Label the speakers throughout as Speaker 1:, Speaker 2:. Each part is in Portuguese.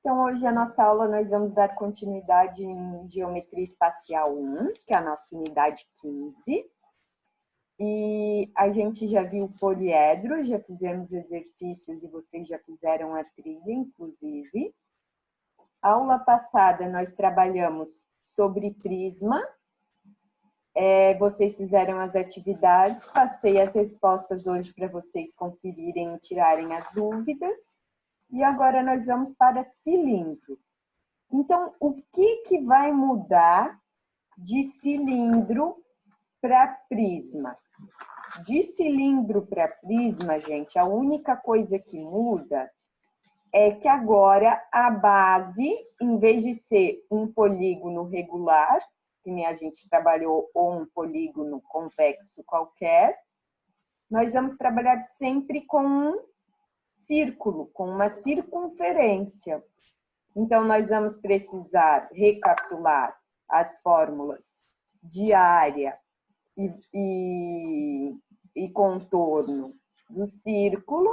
Speaker 1: Então, hoje a nossa aula nós vamos dar continuidade em Geometria Espacial 1, que é a nossa unidade 15. E a gente já viu o poliedro, já fizemos exercícios e vocês já fizeram a trilha, inclusive. A aula passada nós trabalhamos sobre prisma. Vocês fizeram as atividades, passei as respostas hoje para vocês conferirem e tirarem as dúvidas. E agora nós vamos para cilindro. Então, o que vai mudar de cilindro para prisma? De cilindro para prisma, gente, a única coisa que muda é que agora a base, em vez de ser um polígono regular, que nem a gente trabalhou, ou um polígono convexo qualquer, nós vamos trabalhar sempre com um círculo, com uma circunferência. Então, nós vamos precisar recapitular as fórmulas de área e contorno do círculo,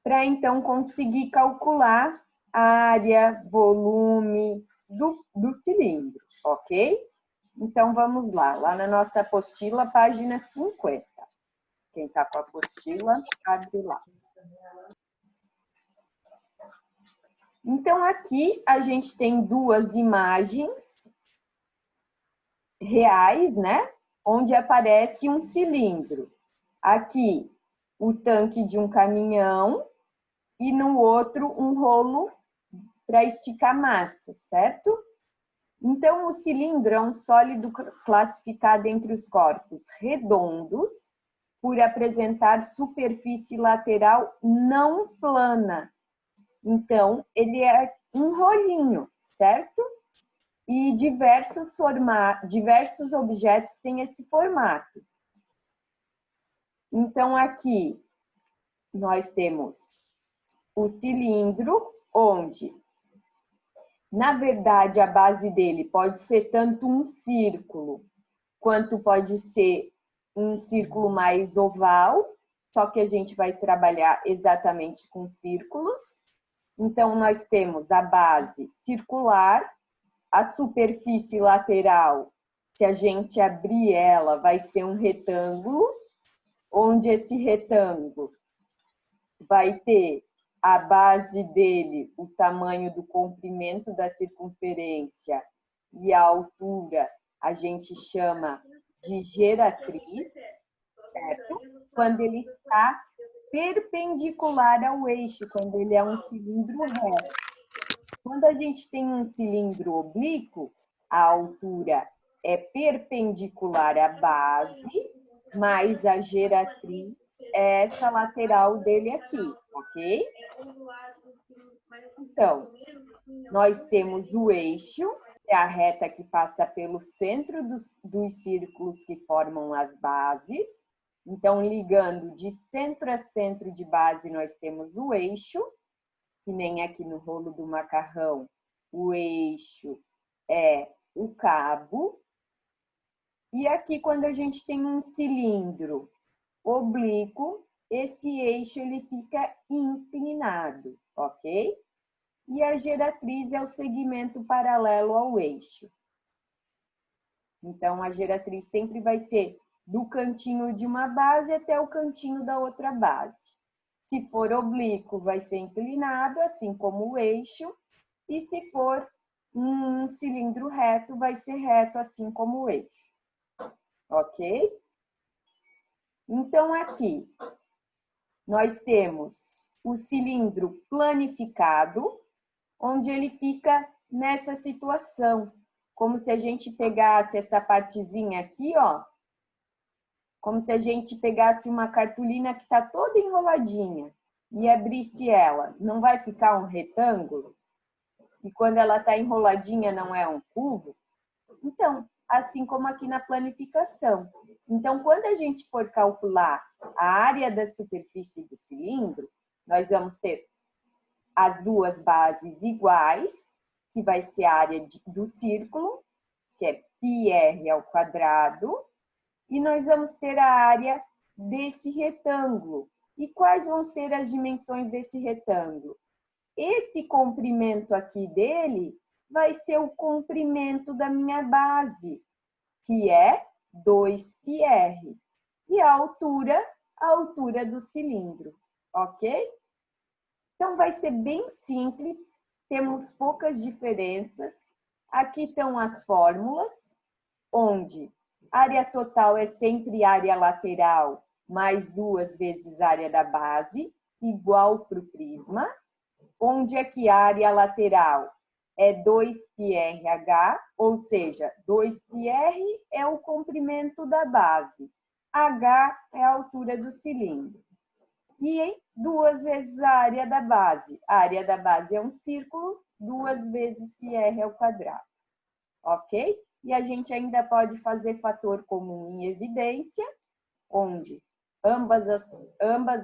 Speaker 1: para então conseguir calcular a área, volume do cilindro, ok? Então, vamos lá na nossa apostila, página 50. Quem está com a apostila, abre lá. Então, aqui a gente tem duas imagens reais, né? Onde aparece um cilindro. Aqui, o tanque de um caminhão e no outro, um rolo para esticar massa, certo? Então, o cilindro é um sólido classificado entre os corpos redondos por apresentar superfície lateral não plana. Então, ele é um rolinho, certo? E diversos objetos têm esse formato. Então, aqui nós temos o cilindro, onde, na verdade, a base dele pode ser tanto um círculo, quanto pode ser um círculo mais oval, só que a gente vai trabalhar exatamente com círculos. Então, nós temos a base circular, a superfície lateral, se a gente abrir ela, vai ser um retângulo, onde esse retângulo vai ter a base dele, o tamanho do comprimento da circunferência e a altura, a gente chama de geratriz, certo? Quando ele está perpendicular ao eixo, quando ele é um cilindro reto. Quando a gente tem um cilindro oblíquo, a altura é perpendicular à base, mais a geratriz é essa lateral dele aqui, ok? Então, nós temos o eixo, que é a reta que passa pelo centro dos círculos que formam as bases. Então, ligando de centro a centro de base, nós temos o eixo, que nem aqui no rolo do macarrão, o eixo é o cabo. E aqui, quando a gente tem um cilindro oblíquo, esse eixo ele fica inclinado, ok? E a geratriz é o segmento paralelo ao eixo. Então, a geratriz sempre vai ser do cantinho de uma base até o cantinho da outra base. Se for oblíquo, vai ser inclinado, assim como o eixo. E se for um cilindro reto, vai ser reto, assim como o eixo. Ok? Então, aqui, nós temos o cilindro planificado, onde ele fica nessa situação. Como se a gente pegasse essa partezinha aqui, ó. Como se a gente pegasse uma cartolina que está toda enroladinha e abrisse ela. Não vai ficar um retângulo? E quando ela está enroladinha não é um cubo? Então, assim como aqui na planificação. Então, quando a gente for calcular a área da superfície do cilindro, nós vamos ter as duas bases iguais, que vai ser a área do círculo, que é πr ao quadrado, e nós vamos ter a área desse retângulo. E quais vão ser as dimensões desse retângulo? Esse comprimento aqui dele vai ser o comprimento da minha base, que é 2πr. E a altura do cilindro, ok? Então, vai ser bem simples, temos poucas diferenças. Aqui estão as fórmulas, onde área total é sempre área lateral mais 2 vezes área da base, igual para o prisma, onde aqui a área lateral é 2πrh, ou seja, 2πr é o comprimento da base, h é a altura do cilindro. E 2 vezes a área da base. A área da base é um círculo, 2 vezes πr ao quadrado. Ok? E a gente ainda pode fazer fator comum em evidência, onde ambas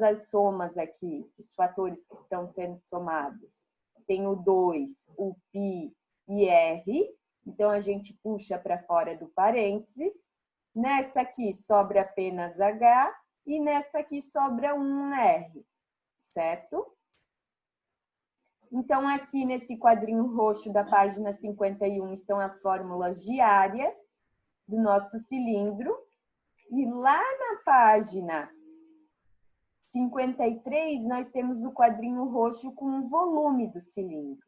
Speaker 1: as somas aqui, os fatores que estão sendo somados, tem o 2, o π e r, então a gente puxa para fora do parênteses. Nessa aqui sobra apenas h e nessa aqui sobra um r, certo? Então, aqui nesse quadrinho roxo da página 51 estão as fórmulas de área do nosso cilindro. E lá na página 53, nós temos o quadrinho roxo com o volume do cilindro.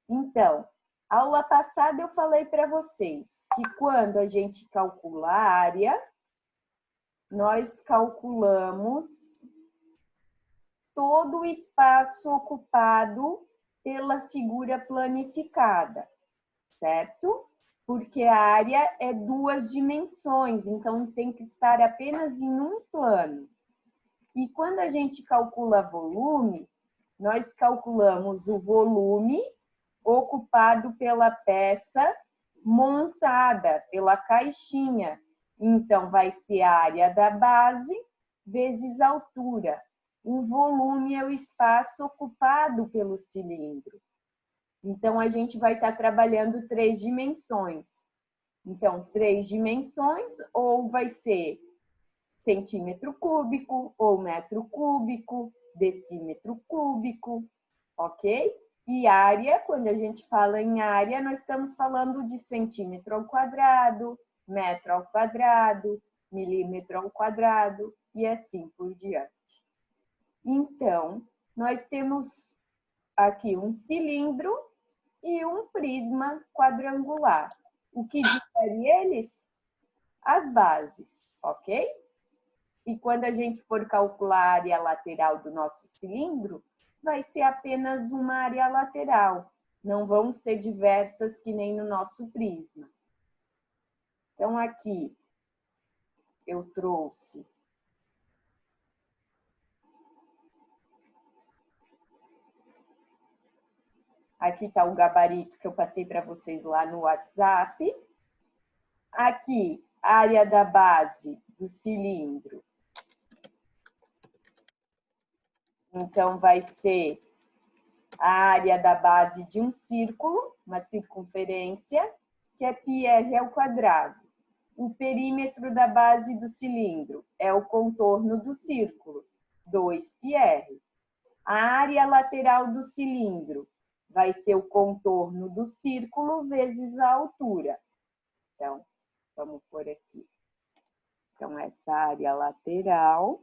Speaker 1: Então, aula passada eu falei para vocês que quando a gente calcula a área, nós calculamos todo o espaço ocupado pela figura planificada, certo? Porque a área é 2 dimensões, então tem que estar apenas em um plano. E quando a gente calcula volume, nós calculamos o volume ocupado pela peça montada, pela caixinha. Então, vai ser a área da base vezes a altura. O volume é o espaço ocupado pelo cilindro. Então, a gente vai estar trabalhando 3 dimensões. Então, 3 dimensões, ou vai ser centímetro cúbico, ou metro cúbico, decímetro cúbico, ok? E área, quando a gente fala em área, nós estamos falando de centímetro ao quadrado, metro ao quadrado, milímetro ao quadrado, e assim por diante. Então, nós temos aqui um cilindro e um prisma quadrangular. O que difere eles? As bases, ok? E quando a gente for calcular a área lateral do nosso cilindro, vai ser apenas uma área lateral. Não vão ser diversas que nem no nosso prisma. Então, aqui eu trouxe aqui está o gabarito que eu passei para vocês lá no WhatsApp. Aqui, a área da base do cilindro. Então, vai ser a área da base de um círculo, uma circunferência, que é πr ao quadrado. O perímetro da base do cilindro é o contorno do círculo, 2πr. A área lateral do cilindro vai ser o contorno do círculo vezes a altura. Então, vamos pôr aqui. Então, essa área lateral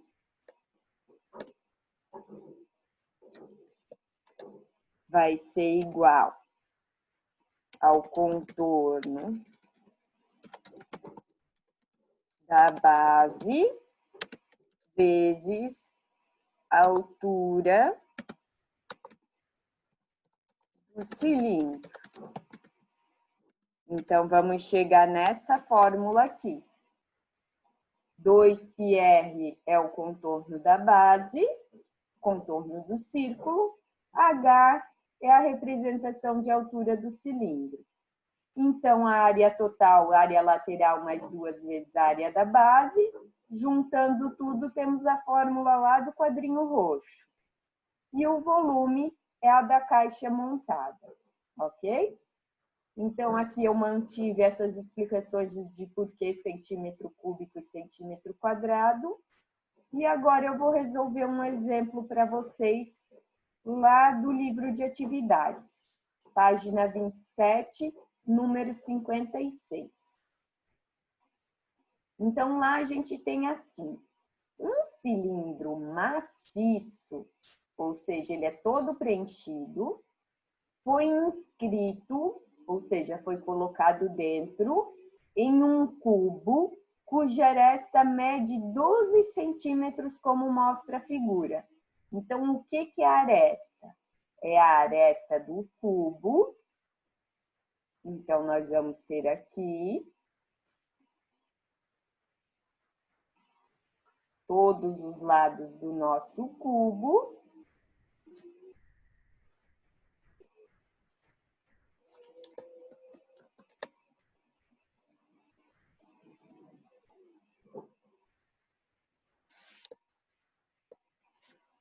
Speaker 1: vai ser igual ao contorno da base vezes a altura do cilindro. Então, vamos chegar nessa fórmula aqui. 2πr é o contorno da base, contorno do círculo, h é a representação de altura do cilindro. Então, a área total, a área lateral mais 2 vezes a área da base. Juntando tudo, temos a fórmula lá do quadrinho roxo. E o volume é a da caixa montada, ok? Então, aqui eu mantive essas explicações de por que centímetro cúbico e centímetro quadrado. E agora eu vou resolver um exemplo para vocês lá do livro de atividades, página 27, número 56. Então, lá a gente tem assim, um cilindro maciço, ou seja, ele é todo preenchido, foi inscrito, ou seja, foi colocado dentro, em um cubo cuja aresta mede 12 centímetros, como mostra a figura. Então, o que é a aresta? É a aresta do cubo. Então, nós vamos ter aqui todos os lados do nosso cubo.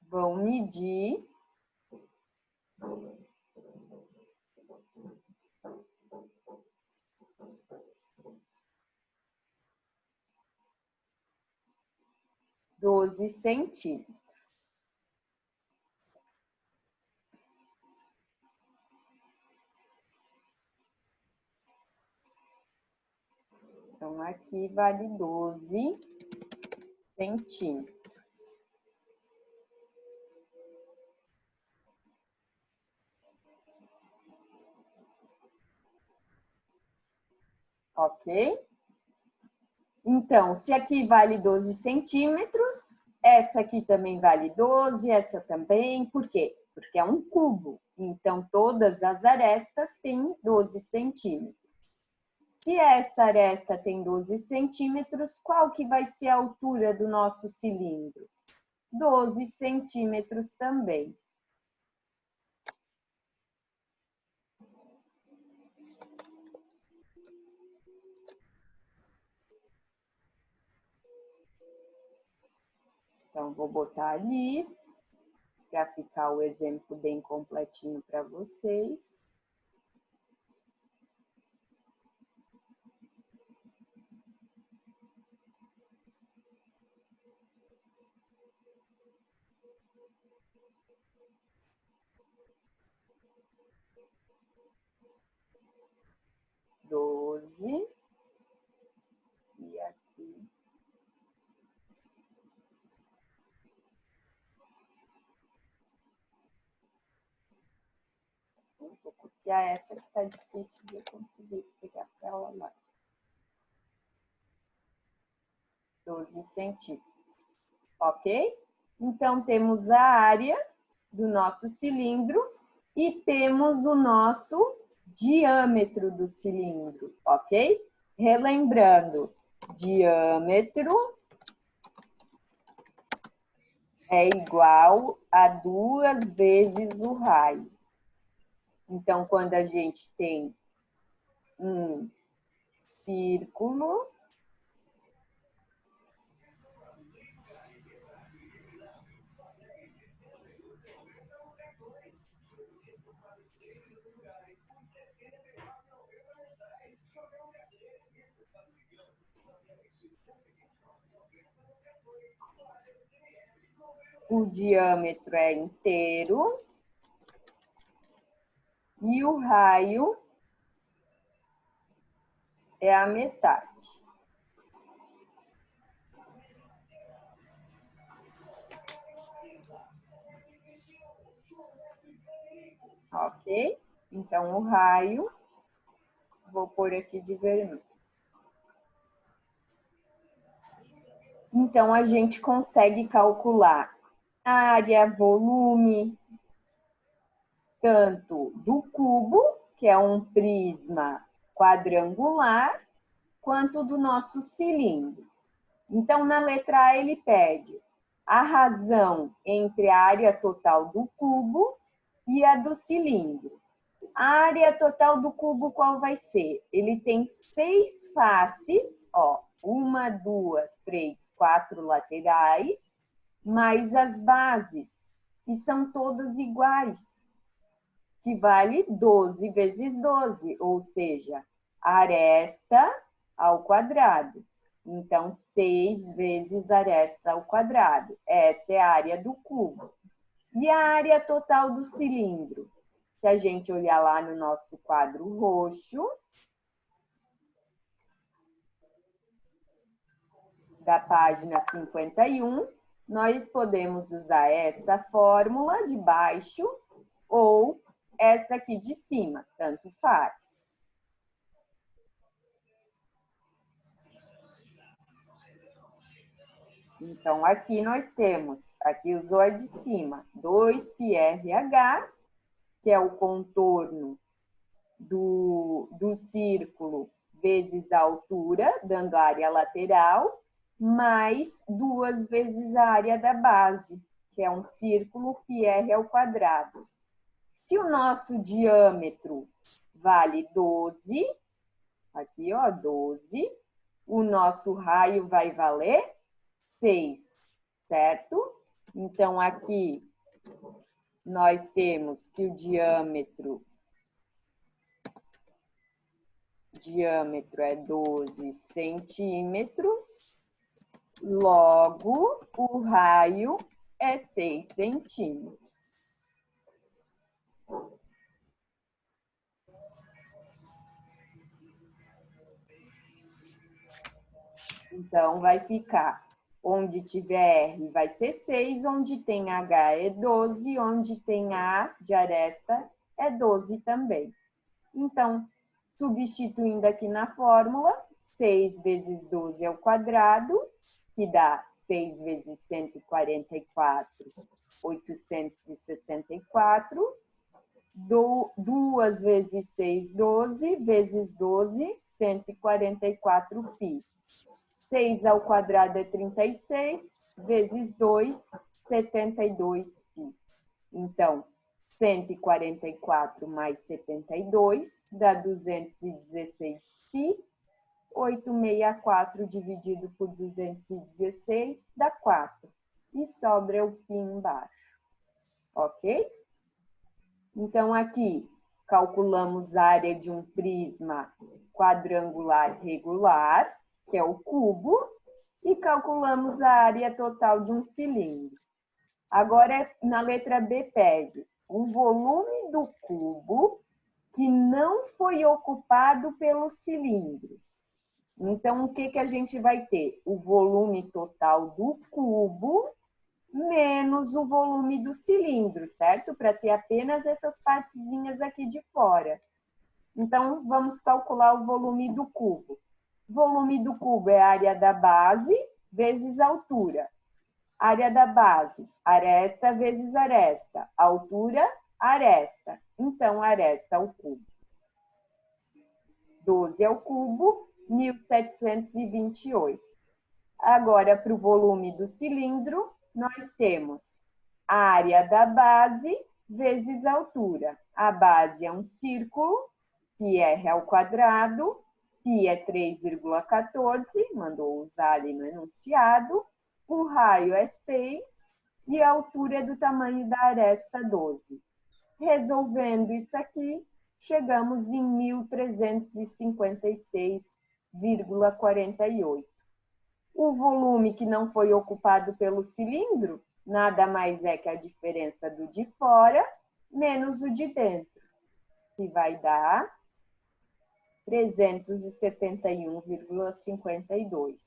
Speaker 1: Vão medir. $12. Então, aqui vale 12 centímetros. Ok? Então, se aqui vale 12 centímetros, essa aqui também vale 12, essa também. Por quê? Porque é um cubo. Então, todas as arestas têm 12 centímetros. Se essa aresta tem 12 centímetros, qual que vai ser a altura do nosso cilindro? 12 centímetros também. Então, vou botar ali, para ficar o exemplo bem completinho para vocês. Doze. E aqui. Vou copiar essa que está difícil de eu conseguir pegar para ela lá. 12 centímetros. Ok? Então, temos a área do nosso cilindro e temos o nosso diâmetro do cilindro, ok? Relembrando, diâmetro é igual a 2 vezes o raio. Então, quando a gente tem um círculo, o diâmetro é inteiro e o raio é a metade. Ok? Então, o raio, vou pôr aqui de vermelho. Então, a gente consegue calcular área, volume, tanto do cubo, que é um prisma quadrangular, quanto do nosso cilindro. Então, na letra A, ele pede a razão entre a área total do cubo e a do cilindro. A área total do cubo qual vai ser? Ele tem 6 faces, ó, 1, 2, 3, 4 laterais, mais as bases, e são todas iguais, que vale 12 vezes 12, ou seja, aresta ao quadrado. Então, 6 vezes aresta ao quadrado. Essa é a área do cubo. E a área total do cilindro? Se a gente olhar lá no nosso quadro roxo, da página 51, nós podemos usar essa fórmula de baixo ou essa aqui de cima, tanto faz. Então, aqui nós temos, aqui usou a de cima, 2πrh, que é o contorno do círculo vezes a altura, dando a área lateral, mais 2 vezes a área da base, que é um círculo πr ao quadrado. Se o nosso diâmetro vale 12, aqui ó, 12, o nosso raio vai valer 6, certo? Então, aqui nós temos que o diâmetro é 12 centímetros, logo o raio é 6 centímetros. Então, vai ficar, onde tiver R vai ser 6, onde tem H é 12, onde tem A de aresta é 12 também. Então, substituindo aqui na fórmula, 6 vezes 12 ao quadrado, que dá 6 vezes 144, 864. 2 vezes 6, 12, vezes 12, 144 π. 6 ao quadrado é 36, vezes 2, 72 π. Então, 144 mais 72 dá 216 π. 864 dividido por 216 dá 4. E sobra o π embaixo. Ok? Então, aqui, calculamos a área de um prisma quadrangular regular, que é o cubo, e calculamos a área total de um cilindro. Agora, na letra B, pede o volume do cubo que não foi ocupado pelo cilindro. Então, o que a gente vai ter? O volume total do cubo menos o volume do cilindro, certo? Para ter apenas essas partezinhas aqui de fora. Então, vamos calcular o volume do cubo. O volume do cubo é a área da base vezes a altura. Área da base, aresta vezes aresta. Altura, aresta. Então, aresta ao cubo. 12 ao cubo, 1728. Agora, para o volume do cilindro, nós temos a área da base vezes a altura. A base é um círculo, πr ao quadrado, π é 3,14, mandou usar ali no enunciado. O raio é 6 e a altura é do tamanho da aresta 12. Resolvendo isso aqui, chegamos em 1356,48. O volume que não foi ocupado pelo cilindro nada mais é que a diferença do de fora menos o de dentro, que vai dar 371,52.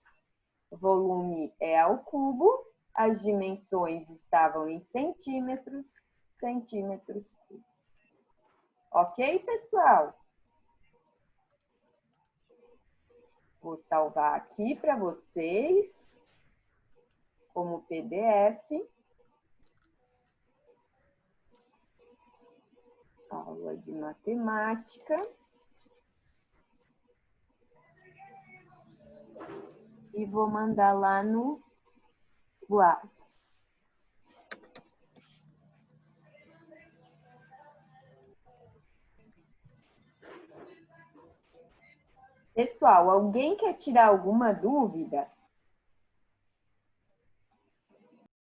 Speaker 1: O volume é ao cubo, as dimensões estavam em centímetros, centímetros cúbicos. Ok, pessoal? Vou salvar aqui para vocês, como PDF. Aula de matemática. E vou mandar lá no WhatsApp. Pessoal, alguém quer tirar alguma dúvida?